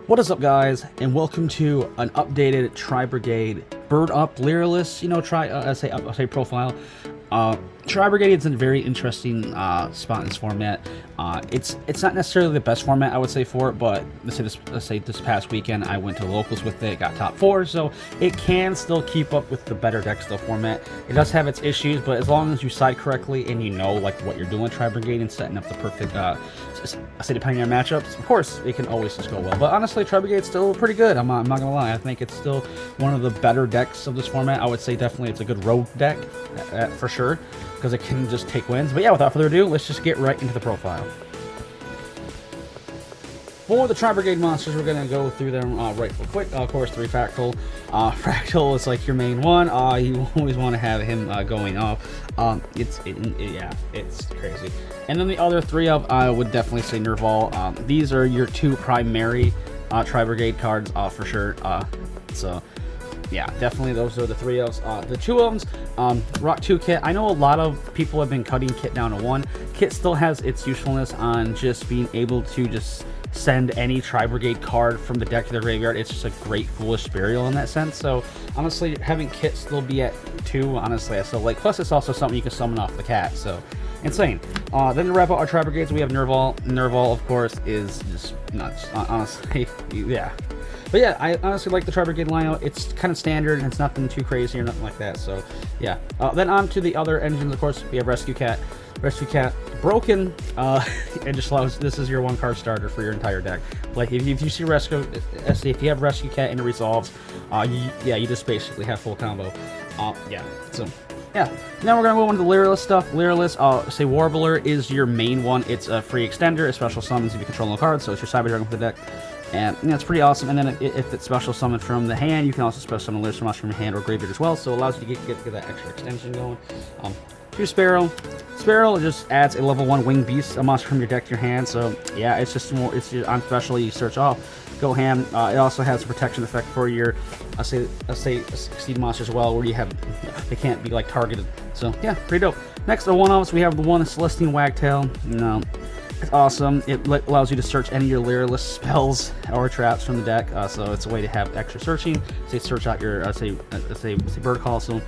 What is up, guys, and welcome to an updated Tri-Brigade Bird Up Lyralist, say profile. Tri-Brigade is a very interesting spot in this format. It's not necessarily the best format, I would say, for it, but let's say this past weekend I went to locals with it, got top 4, so it can still keep up with the better deck still format. It does have its issues, but as long as you side correctly and you know like what you're doing with Tri-Brigade and setting up the perfect say depending on matchups, of course it can always just go well. But honestly, Tri-Brigade's still pretty good. I'm not gonna lie. I think it's still one of the better decks of this format. I would say definitely it's a good road deck for sure, because it can just take wins. But yeah, without further ado, let's just get right into the profile. For the Tri-Brigade monsters, we're going to go through them right real quick. Of course, 3 Fractal. Fractal is like your main one. You always want to have him going off. Yeah, it's crazy. And then the other 3 I would definitely say Nerval. These are your 2 primary Tri-Brigade cards for sure. So yeah, definitely those are the 3 of the 2 of them. Rock 2 Kit. I know a lot of people have been cutting Kit down to 1. Kit still has its usefulness on just being able to just send any Tri-Brigade card from the deck to the graveyard. It's just a great foolish burial in that sense. So honestly, having Kit still be at 2, honestly I still like. Plus it's also something you can summon off the cat, so insane. Then to wrap up our Tri-Brigades, we have Nerval. Nerval, of course, is just nuts, honestly. Yeah. But yeah, I honestly like the Tri-Brigade lineup. It's kind of standard, and it's nothing too crazy or nothing like that. So yeah. Then on to the other engines, of course, we have Rescue Cat. Rescue Cat, broken. It just allows, this is your 1-card starter for your entire deck. Like if you see if you have Rescue Cat and it resolves, you just basically have full combo. Yeah, so yeah. Now we're gonna go into the Lyralist stuff. Lyralist, say Warbler is your main one. It's a free extender. It special summons if you control no cards, so it's your Cyber Dragon for the deck. And it's pretty awesome. And then if it's special summoned from the hand, you can also special summon Lyralist monster from your hand or graveyard as well. So it allows you to get that extra extension going. 2 Sparrow. Sparrow just adds a level 1 winged beast, a monster from your deck to your hand. So yeah, it's just more. It's just on special. You search off, go ham. It also has a protection effect for your, say succeed monsters as well, where you have they can't be like targeted. So yeah, pretty dope. Next, the 1-offs, we have the 1 Celestine Wagtail. No, it's awesome. It allows you to search any of your Lyralist spells or traps from the deck. So it's a way to have extra searching. Say search out your say bird call. So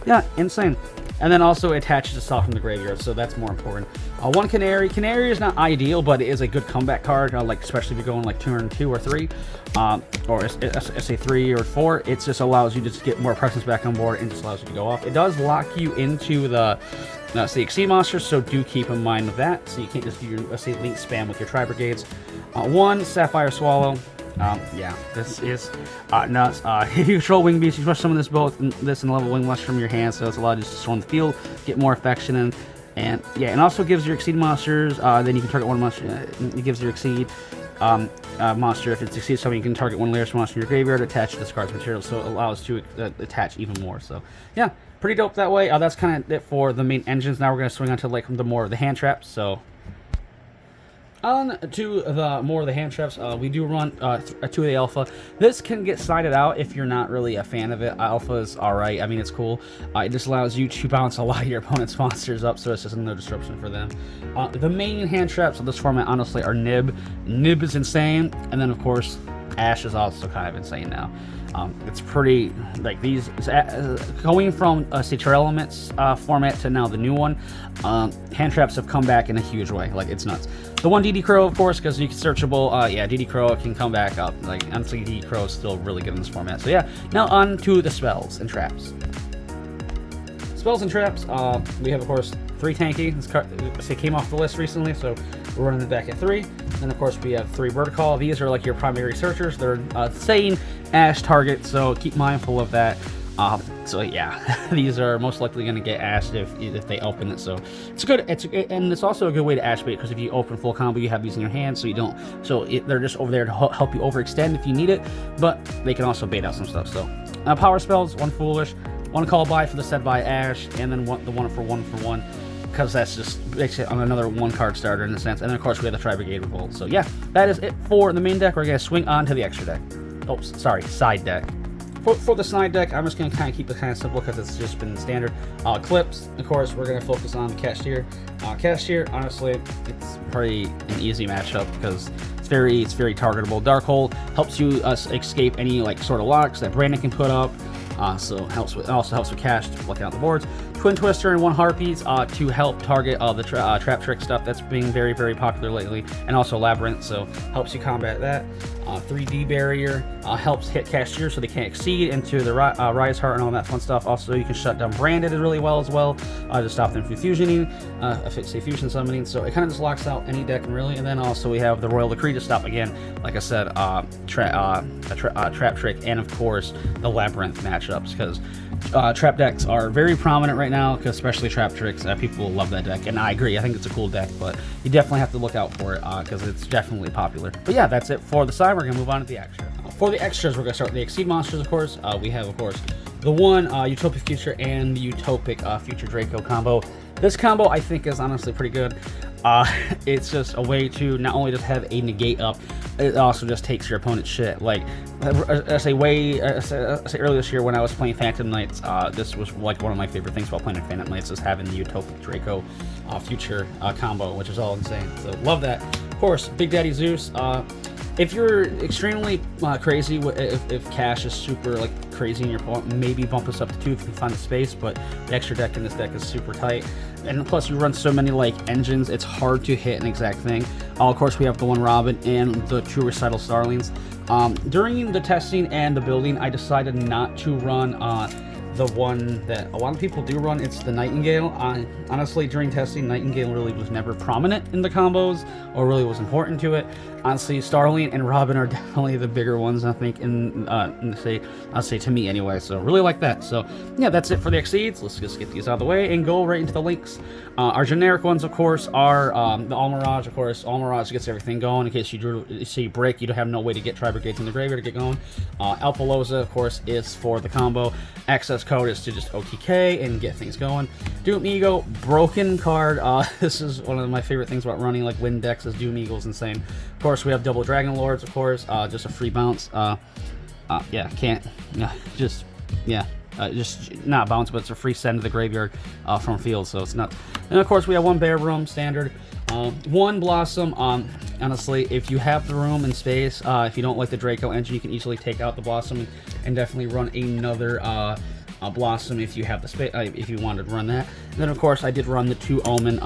yeah, insane. And then also it attaches itself from the graveyard, so that's more important. 1 Canary. Canary is not ideal, but it is a good comeback card, like especially if you're going like 2 or 3, or say 3 or 4. It just allows you to just get more presence back on board and just allows you to go off. It does lock you into the say Exceed monsters, so do keep in mind with that. So you can't just do your say link spam with your Tri-Brigades. 1 Sapphire Swallow. Yeah, this is nuts. If you control Wing Beast, you special summon this and level Wing Lush from your hand, so it's allowed you to just on the field, get more affection in, and yeah, and also gives your Exceed monsters. Then you can target 1 monster. It gives your Exceed monster. If it succeeds something, you can target 1 Lyralist monster in your graveyard, attach to this card's material, so it allows to attach even more. So yeah, pretty dope that way. That's kind of it for the main engines. Now we're gonna swing on to like the more of the hand traps. So on to the more of the hand traps, we do run 2 of the alpha. This can get sided out if you're not really a fan of it. Alpha is alright, I mean it's cool. It just allows you to bounce a lot of your opponent's monsters up, so it's just another disruption for them. The main hand traps of this format honestly are Nib. Nib is insane, and then of course Ash is also kind of insane now. It's pretty, like these, going from say Terror Elements format to now the new one, hand traps have come back in a huge way, like it's nuts. The 1 DD Crow, of course, because you can searchable, yeah, DD Crow can come back up, like honestly DD Crow is still really good in this format. So yeah, now on to the spells and traps. Spells and traps, we have of course 3 Tanky. This card came off the list recently, so we're running the deck at 3. And of course we have 3 Bird Call. These are like your primary searchers. They're saying Ash target, so keep mindful of that. So yeah, these are most likely going to get Ashed if they open it. So it's good. And it's also a good way to Ash bait, because if you open full combo, you have these in your hand, so you don't. So they're just over there to help you overextend if you need it, but they can also bait out some stuff. So power spells: 1 Foolish, 1 Call By for the set by Ash, and then the 1 for 1, because that's just makes it on another 1-card starter in a sense. And then of course we have the Tri-Brigade Revolt. So yeah, that is it for the main deck. We're gonna swing on to the extra deck. Oh, sorry, side deck. For the side deck, I'm just going to kind of keep it kind of simple because it's just been standard. Clips, of course, we're going to focus on the Cashier. Cashier, honestly, it's pretty an easy matchup because it's very targetable. Dark Hole helps you escape any like sort of locks that Brandon can put up. So also helps with cash to look out the boards. Twin Twister and 1 Harpies to help target the trap trick stuff that's being very popular lately, and also Labyrinth, so helps you combat that. 3D Barrier helps hit Cashier so they can't exceed into the Rise Heart and all that fun stuff. Also, you can shut down Branded really well to stop them from fusioning, fusion summoning. So it kind of just locks out any deck really. And then also we have the Royal Decree to stop again, like I said, Trap Trick, and of course the Labyrinth matchups, because trap decks are very prominent right now, especially Trap Tricks. People love that deck, and I agree. I think it's a cool deck, but you definitely have to look out for it because it's definitely popular. But yeah, that's it for the side. We're gonna move on to the extras. For the extras, we're gonna start with the Exceed monsters. Of course, we have the one Utopic Future and the Utopic Future Draco combo. This combo I think is honestly pretty good. It's just a way to not only just have a negate up, it also just takes your opponent's shit. Like I say earlier this year when I was playing Phantom Knights, this was like one of my favorite things about playing Phantom Knights, is having the Utopic Draco Future combo, which is all insane. So love that. Of course, Big Daddy Zeus. If you're extremely crazy, if cash is super like crazy in your opponent, maybe bump this up to 2 if you can find the space, but the extra deck in this deck is super tight. And plus you run so many like engines, it's hard to hit an exact thing. Of course we have the 1 Robin and the 2 Recital Starlings. During the testing and the building, I decided not to run the one that a lot of people do run. It's the Nightingale. Honestly, during testing, Nightingale really was never prominent in the combos or really was important to it. Honestly, Starling and Robin are definitely the bigger ones, I think, I'll say to me anyway. So really like that. So yeah, that's it for the Exceeds. Let's just get these out of the way and go right into the links. Our generic ones, of course, are the All Mirage. Of course, All Mirage gets everything going in case you break. You don't have no way to get Tri-Brigades in the graveyard to get going. Alpaloza, of course, is for the combo. Access code is to just OTK and get things going. Doom Eagle, broken card. This is one of my favorite things about running like Wind decks, is Doom Eagle's insane. Of course, we have double Dragon Lords, of course, just a free bounce. Just not bounce, but it's a free send to the graveyard from field, so it's not. And of course, we have 1 Bear Room standard, 1 Blossom. Honestly, if you have the room and space, if you don't like the Draco engine, you can easily take out the Blossom and definitely run another Blossom if you have the space, if you wanted to run that. And then of course I did run the 2 Omen.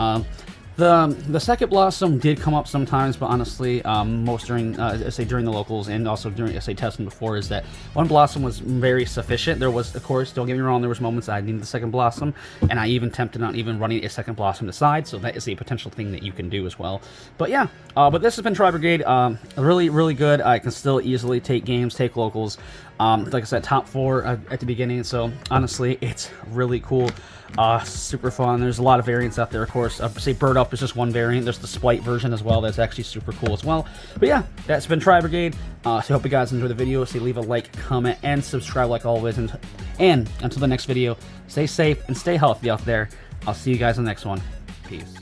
The second Blossom did come up sometimes, but honestly, most during during the locals and also during testing before, is that 1 Blossom was very sufficient. There was, of course, don't get me wrong, there was moments I needed the second Blossom, and I even tempted on even running a second Blossom to side, so that is a potential thing that you can do as well. But yeah, but this has been Tri-Brigade, really good. I can still easily take games, take locals. Like I said, top 4 at the beginning, so honestly, it's really cool. Super fun. There's a lot of variants out there, of course. Say Bird Up is just 1 variant. There's the Splite version as well. That's actually super cool as well. But yeah, that's been Tri-Brigade. So I hope you guys enjoyed the video. So leave a like, comment, and subscribe like always. And until the next video, stay safe and stay healthy out there. I'll see you guys in the next one. Peace.